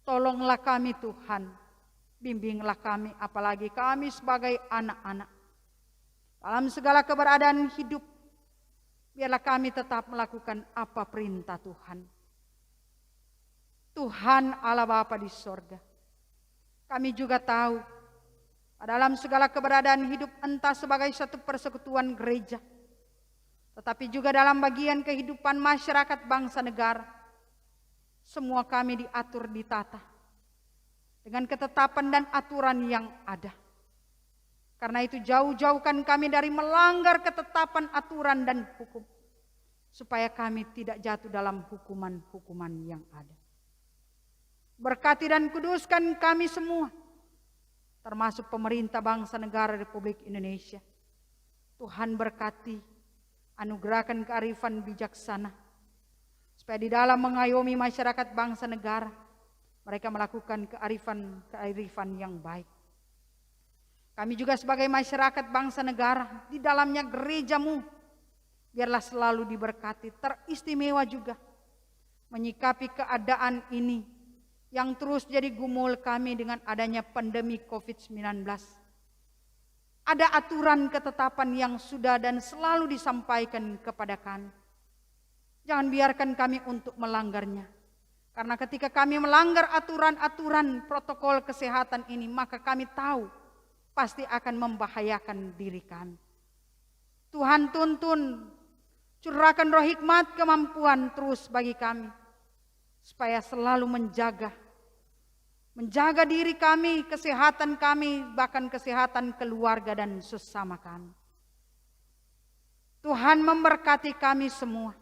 Tolonglah kami Tuhan, bimbinglah kami apalagi kami sebagai anak-anak. Dalam segala keberadaan hidup, biarlah kami tetap melakukan apa perintah Tuhan. Tuhan Allah Bapa di sorga, kami juga tahu dalam segala keberadaan hidup, entah sebagai satu persekutuan gereja, tetapi juga dalam bagian kehidupan masyarakat bangsa negara, semua kami diatur, ditata dengan ketetapan dan aturan yang ada. Karena itu jauh-jauhkan kami dari melanggar ketetapan, aturan, dan hukum, supaya kami tidak jatuh dalam hukuman-hukuman yang ada. Berkati dan kuduskan kami semua, termasuk pemerintah bangsa negara Republik Indonesia. Tuhan berkati, anugerahkan kearifan bijaksana, supaya di dalam mengayomi masyarakat bangsa negara, mereka melakukan kearifan yang baik. Kami juga sebagai masyarakat bangsa negara, di dalamnya gereja-Mu, biarlah selalu diberkati, teristimewa juga, menyikapi keadaan ini yang terus jadi gumul kami dengan adanya pandemi COVID-19. Ada aturan ketetapan yang sudah dan selalu disampaikan kepada kami. Jangan biarkan kami untuk melanggarnya. Karena ketika kami melanggar aturan-aturan protokol kesehatan ini, maka kami tahu pasti akan membahayakan diri kami. Tuhan tuntun, curahkan roh hikmat kemampuan terus bagi kami, supaya selalu menjaga diri kami, kesehatan kami, bahkan kesehatan keluarga dan sesama kami. Tuhan memberkati kami semua.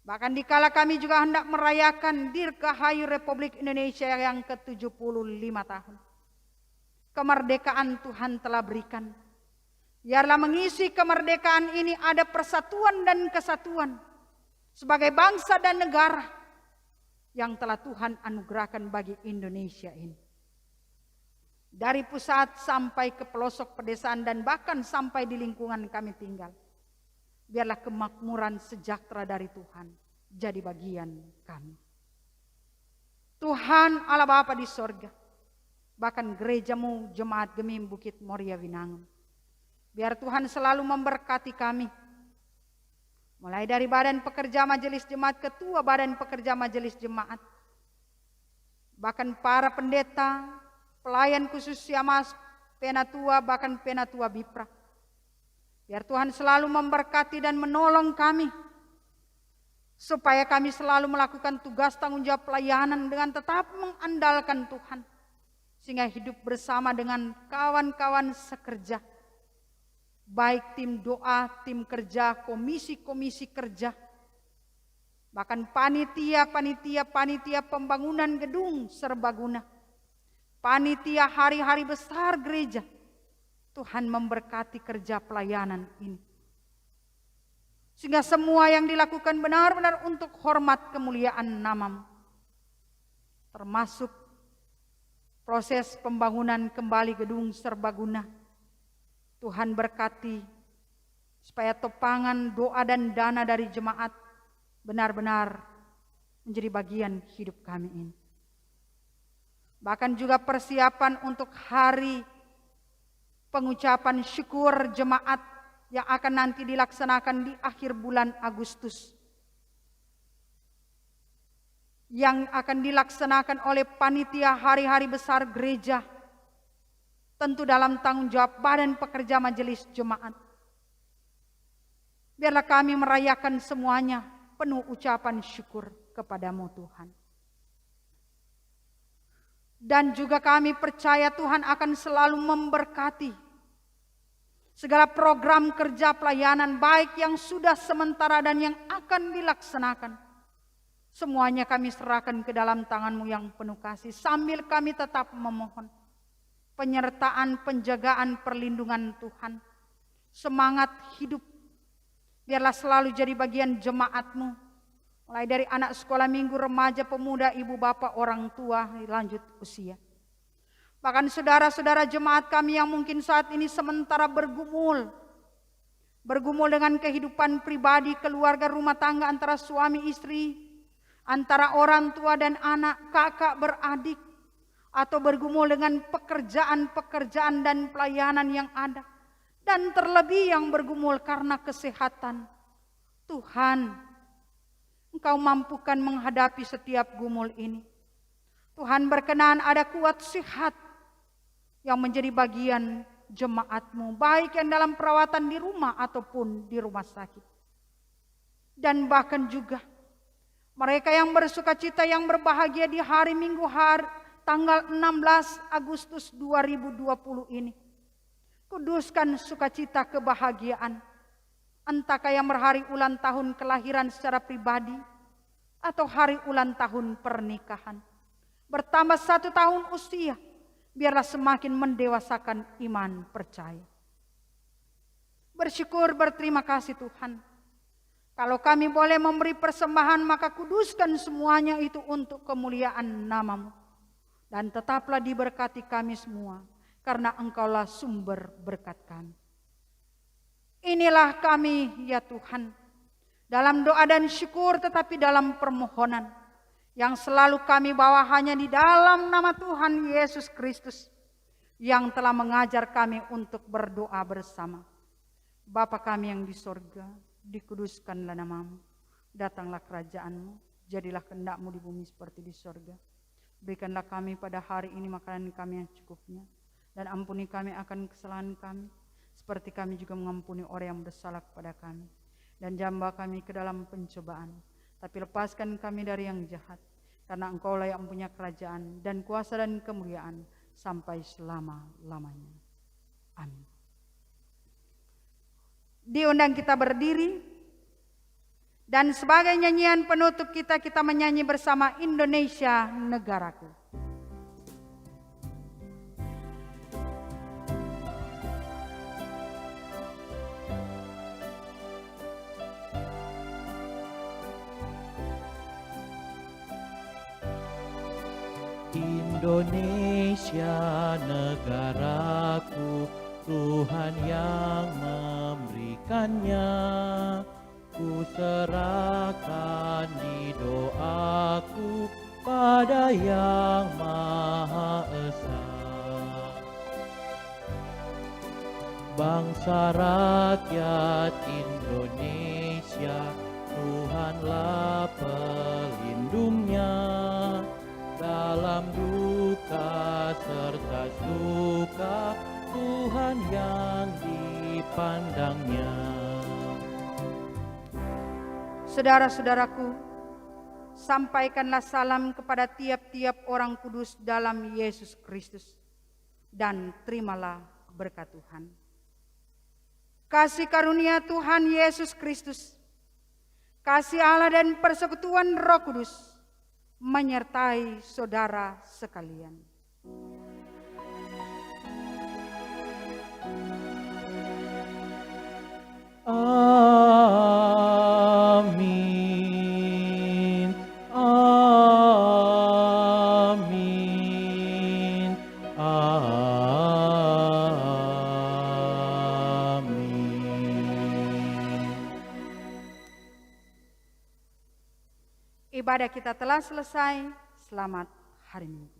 Bahkan dikala kami juga hendak merayakan Dirgahayu Republik Indonesia yang ke-75 tahun. Kemerdekaan Tuhan telah berikan. Biarlah mengisi kemerdekaan ini ada persatuan dan kesatuan sebagai bangsa dan negara yang telah Tuhan anugerahkan bagi Indonesia ini. Dari pusat sampai ke pelosok pedesaan dan bahkan sampai di lingkungan kami tinggal. Biarlah kemakmuran sejahtera dari Tuhan jadi bagian kami. Tuhan Allah Bapa di sorga, bahkan gerejamu Jemaat Gemim Bukit Moria Winangun, biar Tuhan selalu memberkati kami. Mulai dari badan pekerja majelis jemaat, ketua badan pekerja majelis jemaat, bahkan para pendeta, pelayan khusus Siamas, penatua, bahkan penatua Bipra. Biar Tuhan selalu memberkati dan menolong kami, supaya kami selalu melakukan tugas tanggung jawab pelayanan dengan tetap mengandalkan Tuhan, sehingga hidup bersama dengan kawan-kawan sekerja, baik tim doa, tim kerja, komisi-komisi kerja, bahkan panitia pembangunan gedung serbaguna, panitia hari-hari besar gereja. Tuhan memberkati kerja pelayanan ini, sehingga semua yang dilakukan benar-benar untuk hormat kemuliaan nama-Mu, termasuk proses pembangunan kembali gedung serbaguna. Tuhan berkati supaya topangan doa dan dana dari jemaat benar-benar menjadi bagian hidup kami ini. Bahkan juga persiapan untuk hari pengucapan syukur jemaat yang akan nanti dilaksanakan di akhir bulan Agustus, yang akan dilaksanakan oleh panitia hari-hari besar gereja, tentu dalam tanggung jawab badan pekerja majelis jemaat. Biarlah kami merayakan semuanya penuh ucapan syukur kepadamu Tuhan. Dan juga kami percaya Tuhan akan selalu memberkati segala program kerja pelayanan, baik yang sudah sementara dan yang akan dilaksanakan. Semuanya kami serahkan ke dalam tangan-Mu yang penuh kasih, sambil kami tetap memohon penyertaan, penjagaan, perlindungan Tuhan. Semangat hidup biarlah selalu jadi bagian jemaat-Mu, mulai dari anak sekolah minggu, remaja, pemuda, ibu, bapak, orang tua, lanjut usia. Bahkan saudara-saudara jemaat kami yang mungkin saat ini sementara bergumul dengan kehidupan pribadi, keluarga, rumah tangga, antara suami istri, antara orang tua dan anak, kakak beradik, atau bergumul dengan pekerjaan dan pelayanan yang ada, dan terlebih yang bergumul karena kesehatan. Tuhan, Engkau mampukan menghadapi setiap gumul ini. Tuhan berkenan ada kuat sehat yang menjadi bagian jemaat-Mu, baik yang dalam perawatan di rumah ataupun di rumah sakit. Dan bahkan juga mereka yang bersukacita, yang berbahagia di hari Minggu tanggal 16 Agustus 2020 ini. Kuduskan sukacita kebahagiaan, entahkah yang berhari ulang tahun kelahiran secara pribadi atau hari ulang tahun pernikahan. Bertambah 1 tahun usia, biarlah semakin mendewasakan iman percaya. Bersyukur, berterima kasih Tuhan. Kalau kami boleh memberi persembahan, maka kuduskan semuanya itu untuk kemuliaan nama-Mu. Dan tetaplah diberkati kami semua, karena Engkaulah sumber berkat kami. Inilah kami ya Tuhan, dalam doa dan syukur tetapi dalam permohonan. yang selalu kami bawa hanya di dalam nama Tuhan Yesus Kristus yang telah mengajar kami untuk berdoa bersama. Bapa kami yang di sorga, dikuduskanlah namamu, datanglah kerajaanmu, jadilah kehendak-mu di bumi seperti di sorga. Berikanlah kami pada hari ini makanan kami yang cukupnya, dan ampuni kami akan kesalahan kami, seperti kami juga mengampuni orang yang bersalah kepada kami. Dan jangan bawa kami ke dalam pencobaan, tapi lepaskan kami dari yang jahat, karena Engkaulah yang punya kerajaan dan kuasa dan kemuliaan sampai selama-lamanya. Amin. Diundang kita berdiri, dan sebagai nyanyian penutup kita menyanyi bersama Indonesia Negaraku. Indonesia negaraku, Tuhan yang memberikannya. Ku serahkan di doaku pada Yang Maha Esa. Bangsa rakyat Indonesia, Tuhanlah pelindungnya. Dalam duka serta suka, Tuhan yang dipandangnya. Saudara-saudaraku, sampaikanlah salam kepada tiap-tiap orang kudus dalam Yesus Kristus, dan terimalah berkat Tuhan. Kasih karunia Tuhan Yesus Kristus, kasih Allah dan persekutuan Roh Kudus menyertai saudara sekalian. Amin. Amin. Amin. Ibadah kita telah selesai. Selamat hari Minggu.